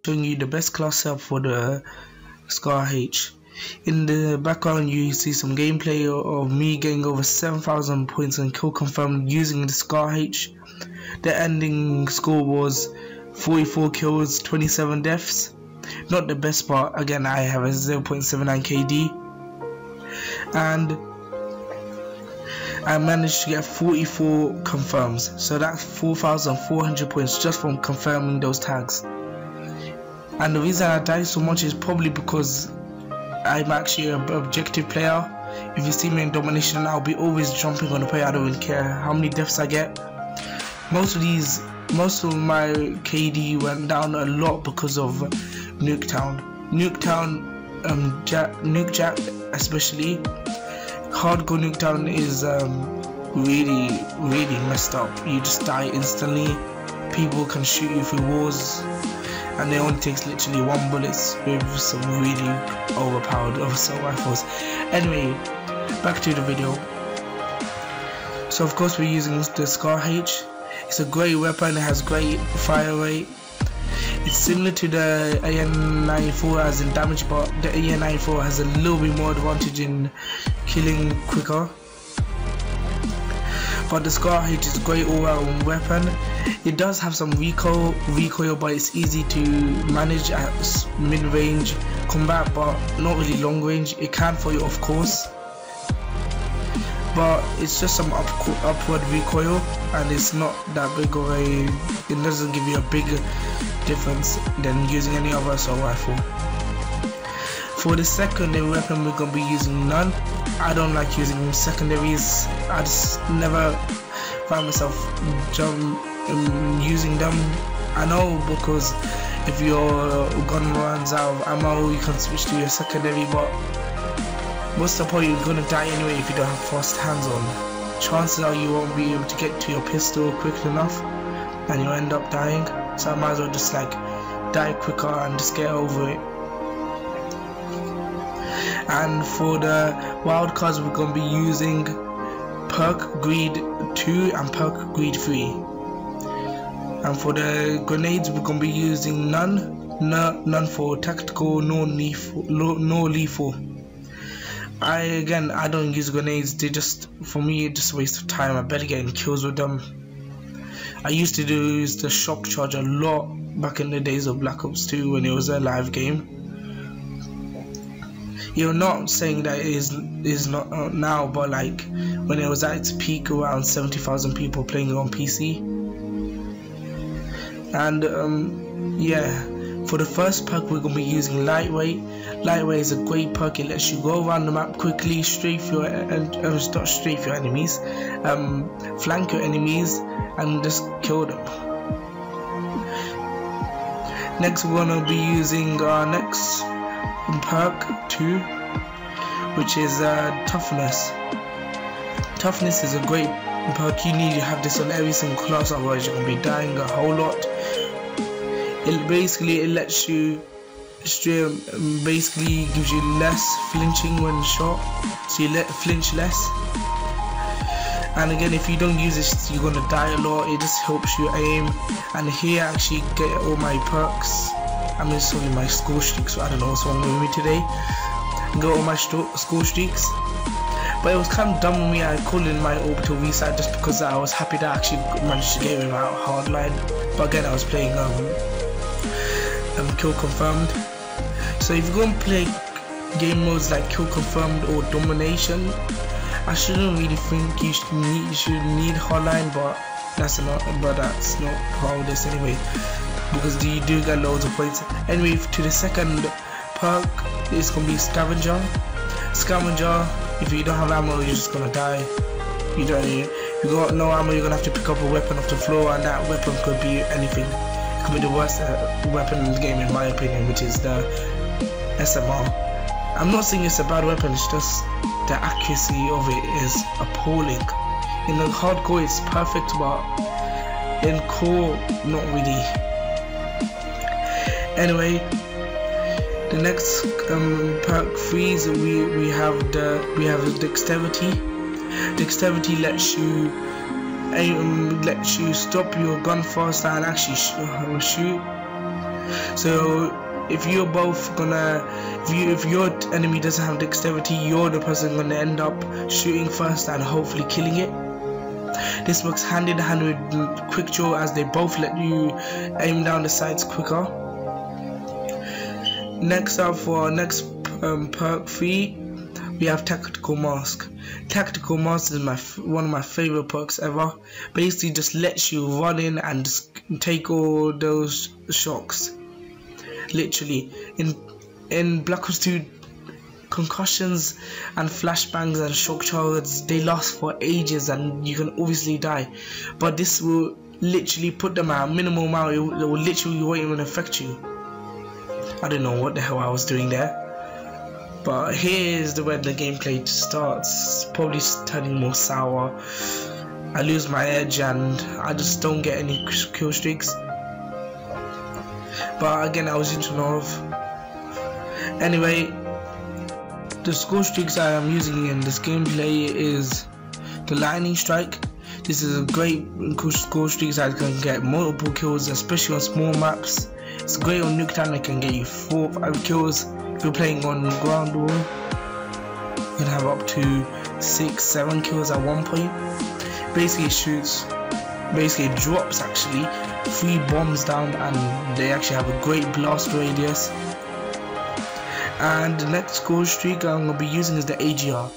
showing you the best class setup for the S.T.A.L.K.E.R. In the background you see some gameplay of me getting over 7,000 points and kill confirmed using the S.T.A.L.K.E.R. The ending score was 44 kills, 27 deaths. Not the best part. Again, I have a 0.79 KD and I managed to get 44 confirms, so that's 4,400 points just from confirming those tags. And the reason I died so much is probably because I'm actually an objective player. If you see me in domination, I'll be always jumping on the player. I don't really care how many deaths I get. Most of my KD went down a lot because of Nuketown, Nukejack especially. Hardcore Nuketown is really messed up. You just die instantly. People can shoot you through walls, and it only takes literally one bullet with some really overpowered assault rifles. Anyway, back to the video. So of course we're using the S.T.A.L.K.E.R. It's a great weapon, it has great fire rate. It's similar to the AN-94 as in damage, but the AN-94 has a little bit more advantage in killing quicker. But the S.T.A.L.K.E.R. is a great all-round weapon. It does have some recoil, but it's easy to manage at mid-range combat, but not really long range. It can for you, of course, but it's just some upward recoil, and it's not that big of a. It doesn't give you a big difference than using any other assault rifle. For the secondary weapon, we're gonna be using none. I don't like using secondaries. I just never found myself using them. I know, because if your gun runs out of ammo, you can switch to your secondary, but most of the point you're gonna die anyway if you don't have fast hands on. Chances are you won't be able to get to your pistol quick enough, and you'll end up dying. So I might as well just like die quicker and just get over it. And for the wildcards, we're going to be using Perk Greed 2 and Perk Greed 3. And for the grenades, we're going to be using none for tactical, nor lethal. I don't use grenades. They just, for me, it's just a waste of time. I better get in kills with them. I used to use the shock charge a lot back in the days of Black Ops 2 when it was a live game. You're not saying that it is not now, but like when it was at its peak, around 70,000 people playing it on PC. And yeah, for the first perk we're gonna be using lightweight. Lightweight is a great perk. It lets you go around the map quickly, strafe your enemies, flank your enemies, and just kill them. Next, we're gonna be using our next perk 2, which is toughness. Toughness is a great perk. You need to have this on every single class, otherwise you're gonna be dying a whole lot. It lets you basically gives you less flinching when shot, so you flinch less. And again, if you don't use it, you're gonna die a lot. It just helps you aim. And here I actually get all my perks. I'm just showing my score streaks, so I don't know what's wrong with me today. Got all my score streaks. But it was kind of dumb of me. I called in my orbital reset just because I was happy that I actually managed to get him out hardline. But again, I was playing kill confirmed. So if you're gonna play game modes like kill confirmed or domination, I shouldn't really think you should need hardline, but that's not part of this anyway, because you do get loads of points. Anyway, to the second perk, it's gonna be Scavenger. Scavenger, if you don't have ammo, you're just gonna die. If you got no ammo, you're gonna have to pick up a weapon off the floor, and that weapon could be anything. It could be the worst weapon in the game, in my opinion, which is the SMR. I'm not saying it's a bad weapon, it's just the accuracy of it is appalling. In the hardcore it's perfect, but in core not really. Anyway, the next perk 3s we have Dexterity. Dexterity lets you stop your gun faster and actually shoot. So if you're both gonna, if your enemy doesn't have dexterity, you're the person gonna end up shooting first and hopefully killing it. This works hand in hand with quick draw, as they both let you aim down the sights quicker. Next up, for our next perk 3, we have Tactical Mask. Tactical Mask is one of my favorite perks ever. Basically just lets you run in and just take all those shocks. Literally, in Black Ops 2, concussions and flashbangs and shock charges, they last for ages and you can obviously die, but this will literally put them at a minimal amount. It will literally won't even affect you. I don't know what the hell I was doing there, but here's where the gameplay starts. Probably turning more sour. I lose my edge and I just don't get any kill streaks, but again I was into North. Anyway, the score streaks I am using in this gameplay is the Lightning Strike. This is a great score streak that can get multiple kills, especially on small maps. It's great on Nuketown, it can get you 4 or 5 kills. If you're playing on ground war, you can have up to 6-7 kills at one point. Basically it drops actually 3 bombs down, and they actually have a great blast radius. And the next score streak I'm going to be using is the AGR.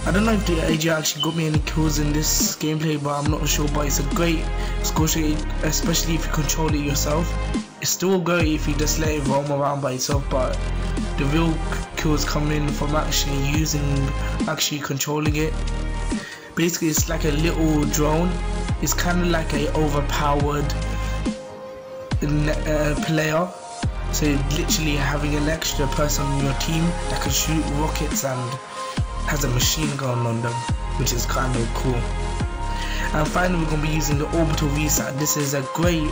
I don't know if the AGR actually got me any kills in this gameplay, but I'm not sure, but it's a great score streak, especially if you control it yourself. It's still great if you just let it roam around by itself, but the real kills come in from actually controlling it. Basically it's like a little drone. It's kind of like a overpowered player. So literally having an extra person on your team that can shoot rockets and has a machine gun on them, which is kind of cool. And finally we're going to be using the Orbital VSAT. This is a great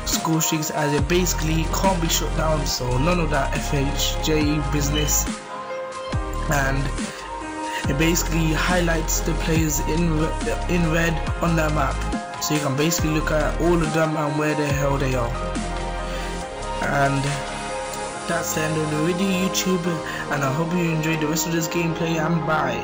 score streak as it basically can't be shut down, so none of that FHJ business. And it basically highlights the players in red on that map, so you can basically look at all of them and where the hell they are. And that's the end of the video, YouTube, and I hope you enjoyed the rest of this gameplay, and bye.